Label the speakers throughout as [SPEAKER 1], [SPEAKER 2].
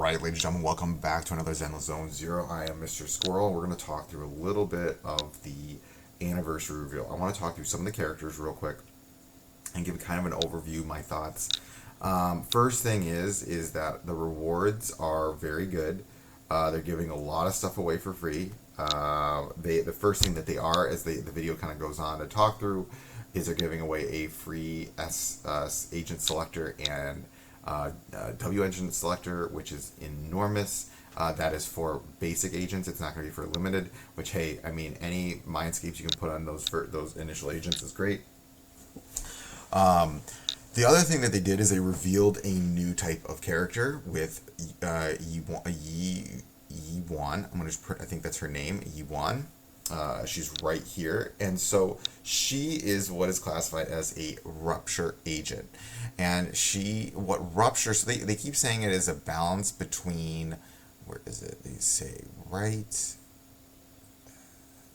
[SPEAKER 1] Alright, ladies and gentlemen, welcome back to another Zenless Zone Zero. I am Mr. Squarrel. We're going to talk through a little bit of the anniversary reveal. I want to talk through some of the characters real quick and give kind of an overview, my thoughts. First thing is that the rewards are very good. They're giving a lot of stuff away for free. The first thing that they are, as the video kind of goes on to talk through, is they're giving away a free agent selector and W engine selector, which is enormous. That is for basic agents. It's not going to be for limited. Which, hey, I mean, any mindscapes you can put on those initial agents is great. The other thing that they did is they revealed a new type of character with Yi Wan. I'm gonna just I think that's her name, Yi Wan. She's right here, and so she is what is classified as a rupture agent, and what rupture. So they keep saying it is a balance between, where is it? They say right.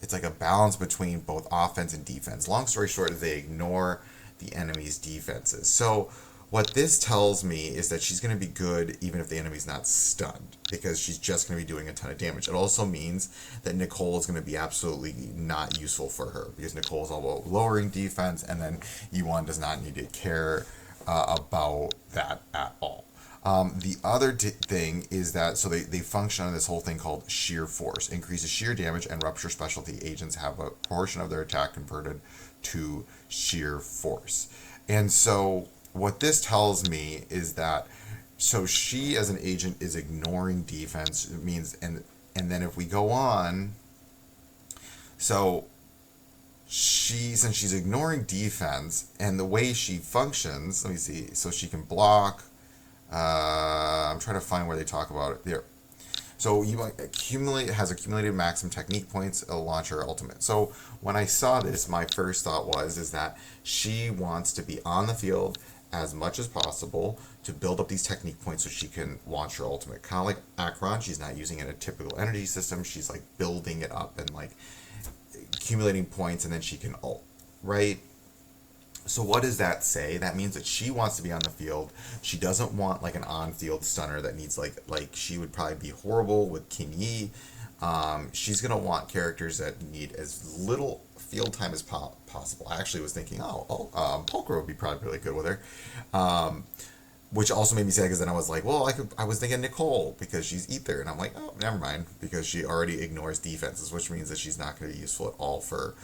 [SPEAKER 1] It's like a balance between both offense and defense. Long story short, is they ignore the enemy's defenses. So what this tells me is that she's going to be good even if the enemy's not stunned, because she's just going to be doing a ton of damage. It also means that Nicole is going to be absolutely not useful for her, because Nicole is all about lowering defense, and then Yuan does not need to care about that at all. The other thing is that, so they function on this whole thing called sheer force. Increases sheer damage, and rupture specialty agents have a portion of their attack converted to sheer force. And so what this tells me is that, so she as an agent is ignoring defense. It means, and then if we go on, so since she's ignoring defense, and the way she functions, let me see, so she can block. I'm trying to find where they talk about it there. So you has accumulated maximum technique points. It'll launch her ultimate. So when I saw this, my first thought is that she wants to be on the field as much as possible to build up these technique points so she can launch her ultimate. Kind of like Akron, she's not using it in a typical energy system. She's like building it up and like accumulating points, and then she can ult, right? So what does that say? That means that she wants to be on the field. She doesn't want like an on-field stunner that needs like she would probably be horrible with Kim Yi. She's gonna want characters that need as little field time as possible. I actually was thinking, Polka would be probably really good with her, which also made me sad, because then I was like, well, I was thinking Nicole, because she's Ether, and I'm like, oh, never mind, because she already ignores defenses, which means that she's not going to be useful at all for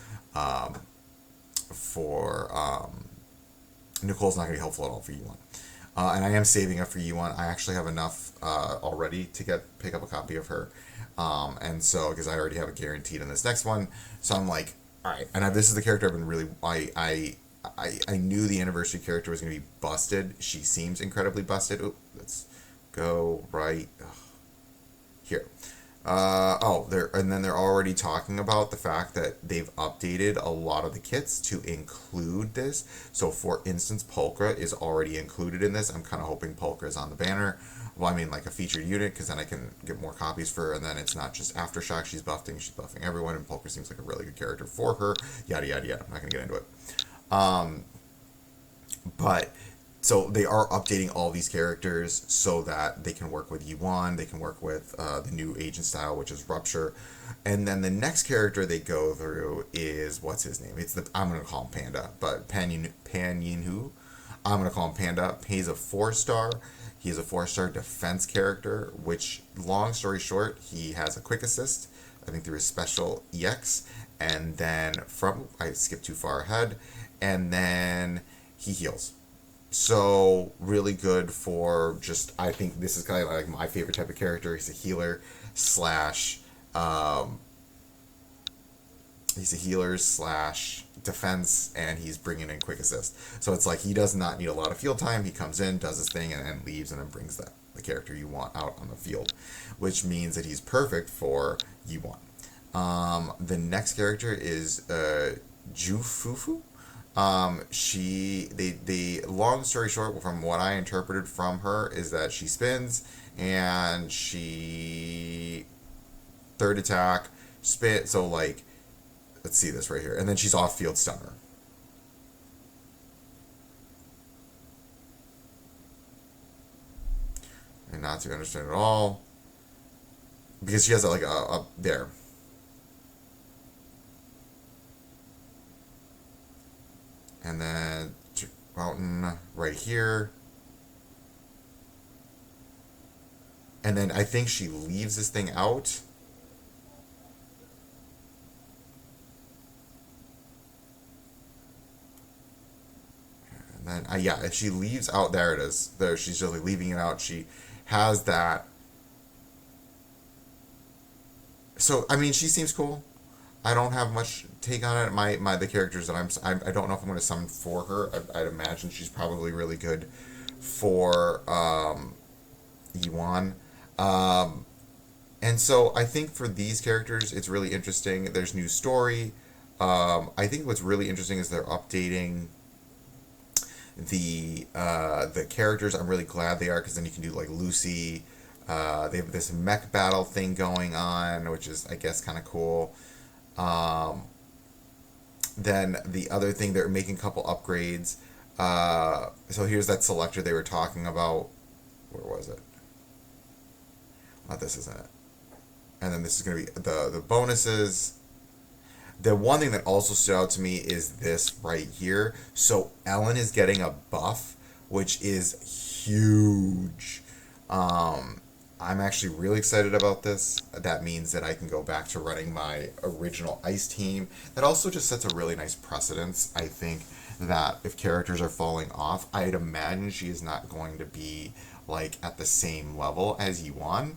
[SPEAKER 1] Nicole's not going to be helpful at all for Yuan. And I am saving up for Yuan. I actually have enough already to pick up a copy of her. And so, because I already have it guaranteed in this next one. So I'm like, all right. And this is the character I've been really, I knew the anniversary character was going to be busted. She seems incredibly busted. Ooh, let's go right here. And then they're already talking about the fact that they've updated a lot of the kits to include this. So for instance, Polka is already included in this. I'm kind of hoping Polka is on the banner. Well, I mean like a featured unit, because then I can get more copies for her, and then it's not just Aftershock she's buffing everyone, and Polka seems like a really good character for her. Yada yada yada. I'm not gonna get into it. But so they are updating all these characters so that they can work with Yuan, they can work with the new agent style, which is Rupture. And then the next character they go through is, what's his name? I'm going to call him Panda, but Pan Yinhu. I'm going to call him Panda. He's a 4-star. He is a 4-star defense character, which, long story short, he has a quick assist, I think through his special EX. And then I skipped too far ahead. And then he heals. So really good for just, I think this is kind of like my favorite type of character. He's a healer slash defense, and he's bringing in quick assist. So it's like he does not need a lot of field time. He comes in, does his thing, and then leaves, and then brings the character you want out on the field, which means that he's perfect for Yuan. The next character is Jufufu. Long story short, from what I interpreted from her, is that she spins, and she third attack, spit, so like, let's see this right here, and then she's off field stunner. not to understand at all. Because she has like a there. And then mountain right here. And then I think she leaves this thing out. And then, yeah, if she leaves out, there it is. There, she's just like leaving it out. She has that. So, I mean, she seems cool. I don't have much take on it. The characters that I don't know if I'm going to summon for her. I'd imagine she's probably really good for Yuan. And so I think for these characters, it's really interesting. There's new story. I think what's really interesting is they're updating the characters. I'm really glad they are, because then you can do like Lucy. They have this mech battle thing going on, which is, I guess, kind of cool. Then the other thing, they're making a couple upgrades. So here's that selector they were talking about. Where was it? Oh, this isn't it. And then this is going to be the bonuses. The one thing that also stood out to me is this right here. So Ellen is getting a buff, which is huge. I'm actually really excited about this. That means that I can go back to running my original ice team. That also just sets a really nice precedence. I think that if characters are falling off, I'd imagine she is not going to be like at the same level as Yuan.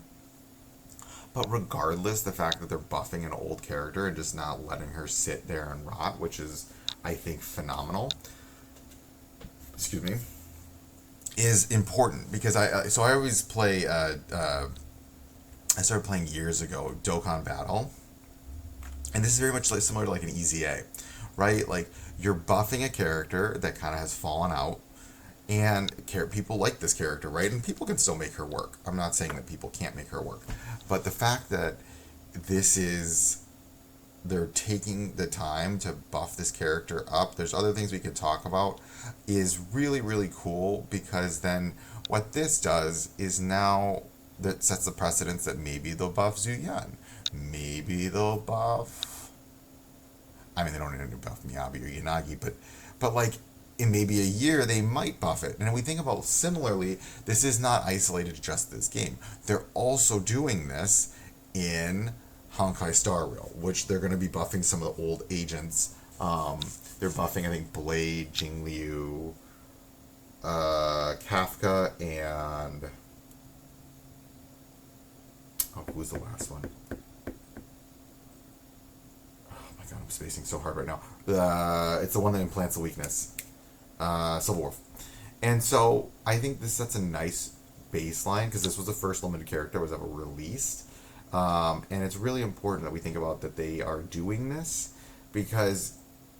[SPEAKER 1] But regardless, the fact that they're buffing an old character and just not letting her sit there and rot, which is, I think, phenomenal. Excuse me. Is important, because I always play. I started playing years ago Dokkan Battle, and this is very much like similar to like an EZA, right? Like you're buffing a character that kind of has fallen out, and people like this character, right? And people can still make her work. I'm not saying that people can't make her work, but the fact that they're taking the time to buff this character up. There's other things we could talk about, is really, really cool, because then what this does is now that sets the precedence that maybe they'll buff Zuyan. Maybe they'll buff... I mean, they don't need to buff Miyabi or Yanagi, but like, in maybe a year, they might buff it. And if we think about similarly, this is not isolated to just this game. They're also doing this in Honkai Star Rail, which they're going to be buffing some of the old agents. They're buffing, I think, Blade, Jingliu, Kafka, and... Oh, who was the last one? Oh my god, I'm spacing so hard right now. It's the one that implants the weakness. Silver Wolf. And so, I think this sets a nice baseline, because this was the first limited character that was ever released. And it's really important that we think about that they are doing this, because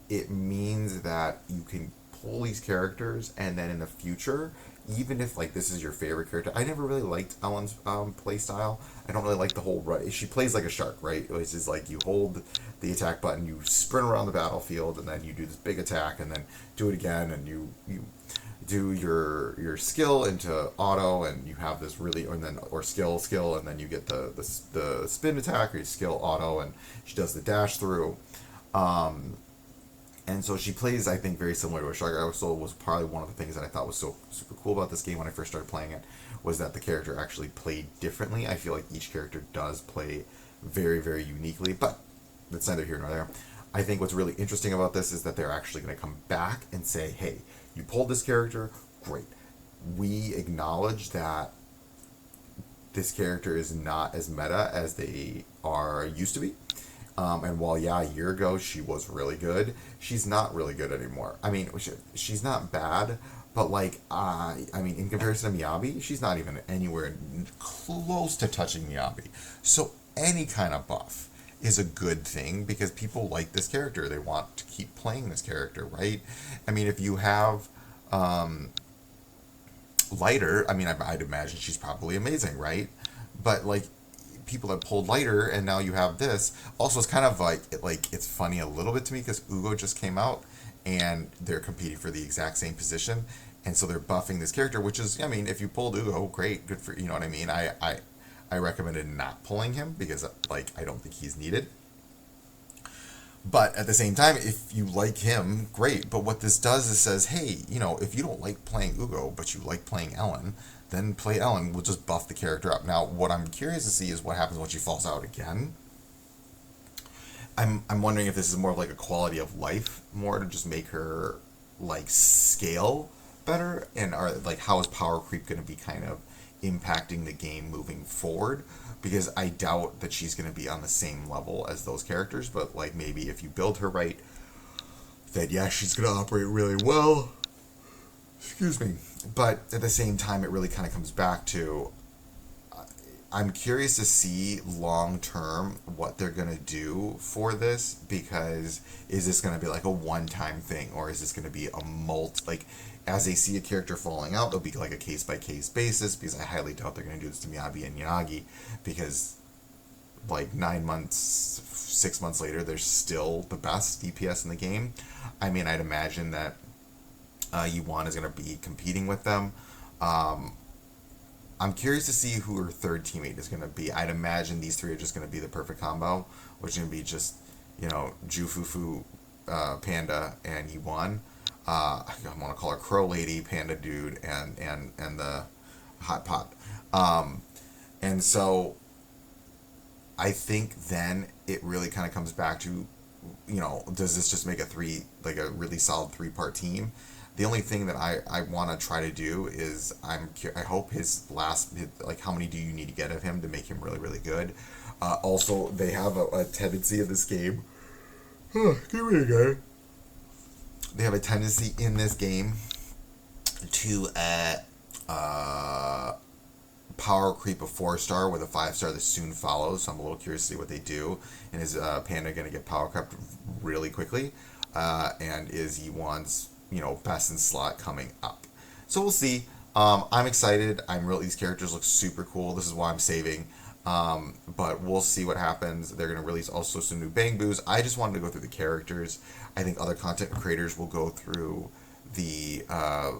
[SPEAKER 1] it means that you can pull these characters, and then in the future, even if like this is your favorite character, I never really liked Ellen's play style. I don't really like the whole run. She plays like a shark, right? It's just like you hold the attack button, you sprint around the battlefield, and then you do this big attack, and then do it again, and you do your skill into auto, and you have this really, or skill, and then you get the spin attack, or your skill auto, and she does the dash through. And so she plays, I think, very similar to a shark. Also was probably one of the things that I thought was so super cool about this game when I first started playing it, was that the character actually played differently. I feel like each character does play very, very uniquely, but that's neither here nor there. I think what's really interesting about this is that they're actually going to come back and say, hey, you pulled this character, great. We acknowledge that this character is not as meta as they are used to be. And while, yeah, a year ago she was really good, she's not really good anymore. I mean, she's not bad, but like, I mean, in comparison to Miyabi, she's not even anywhere close to touching Miyabi. So any kind of buff is a good thing, because people like this character. They want to keep playing this character, right? I mean, if you have Lighter, I mean, I'd imagine she's probably amazing, right? But like, people that pulled Lighter, and now you have this. Also, it's kind of like it's funny a little bit to me, because Ugo just came out and they're competing for the exact same position, and so they're buffing this character, which is, I mean, if you pulled Ugo, great, good for, you know what I mean. I recommended not pulling him because like I don't think he's needed. But at the same time, if you like him, great. But what this does is says, hey, you know, if you don't like playing Ugo, but you like playing Ellen, then play Ellen. We'll just buff the character up. Now, what I'm curious to see is what happens when she falls out again. I'm wondering if this is more of like a quality of life, more to just make her like scale better, and are like how is power creep going to be kind of impacting the game moving forward? Because I doubt that she's going to be on the same level as those characters, but like maybe if you build her right, then yeah, she's going to operate really well. Excuse me. But at the same time, it really kind of comes back to I'm curious to see long term what they're gonna do for this, because is this gonna be like a one time thing, or is this gonna be a like as they see a character falling out, they'll be like a case by case basis, because I highly doubt they're gonna do this to Miyabi and Yanagi, because like 9 months, 6 months later, they're still the best DPS in the game. I mean, I'd imagine that Yuan is gonna be competing with them. Um, I'm curious to see who her third teammate is going to be. I'd imagine these three are just going to be the perfect combo, which is going to be just, you know, Jufufu, Panda, and Yuan. I want to call her Crow Lady, Panda Dude, and the Hot Pot. And so I think then it really kind of comes back to, you know, does this just make like a really solid three-part team? The only thing that I want to try to do is I hope like how many do you need to get of him to make him really really good. Also, they have a tendency in this game. Give me a guy. They have a tendency in this game to power creep a 4-star with a 5-star that soon follows. So I'm a little curious to see what they do. And is Panda going to get power crept really quickly? And is Yuan's, you know, best in slot coming up? So we'll see. I'm excited. These characters look super cool. This is why I'm saving. But we'll see what happens. They're going to release also some new Bang Boos. I just wanted to go through the characters. I think other content creators will go through the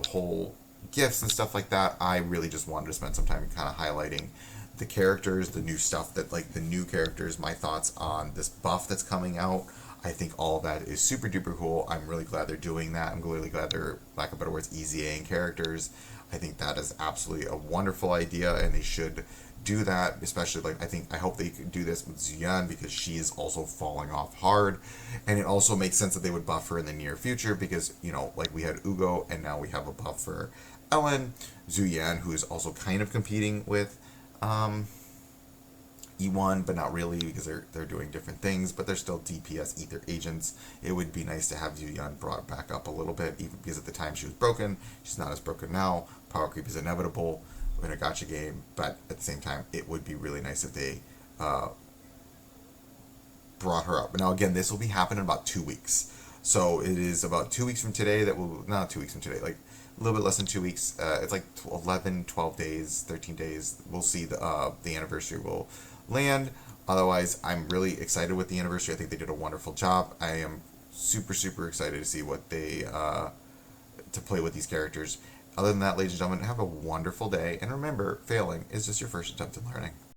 [SPEAKER 1] whole gifts and stuff like that. I really just wanted to spend some time kind of highlighting the characters, the new stuff that, like the new characters, my thoughts on this buff that's coming out. I think all of that is super duper cool. I'm really glad they're doing that. I'm really glad they're, lack of better words, easying characters. I think that is absolutely a wonderful idea, and they should do that. Especially, like, I hope they could do this with Zuyan, because she is also falling off hard, and it also makes sense that they would buff her in the near future, because, you know, like we had Ugo, and now we have a buff for Ellen. Zuyan, who is also kind of competing with E1, but not really, because they're doing different things, but they're still DPS ether agents. It would be nice to have Zuyan brought back up a little bit, even because at the time she was broken. She's not as broken now. Power creep is inevitable in a gacha game, but at the same time, it would be really nice if they brought her up. But now again, this will be happening in about 2 weeks. So it is about 2 weeks from today that will, not 2 weeks from today, like a little bit less than 2 weeks. It's like 11, 12 days, 13 days. We'll see the anniversary will land. Otherwise, I'm really excited with the anniversary. I think they did a wonderful job. I am super, super excited to see what they, to play with these characters. Other than that, ladies and gentlemen, have a wonderful day. And remember, failing is just your first attempt at learning.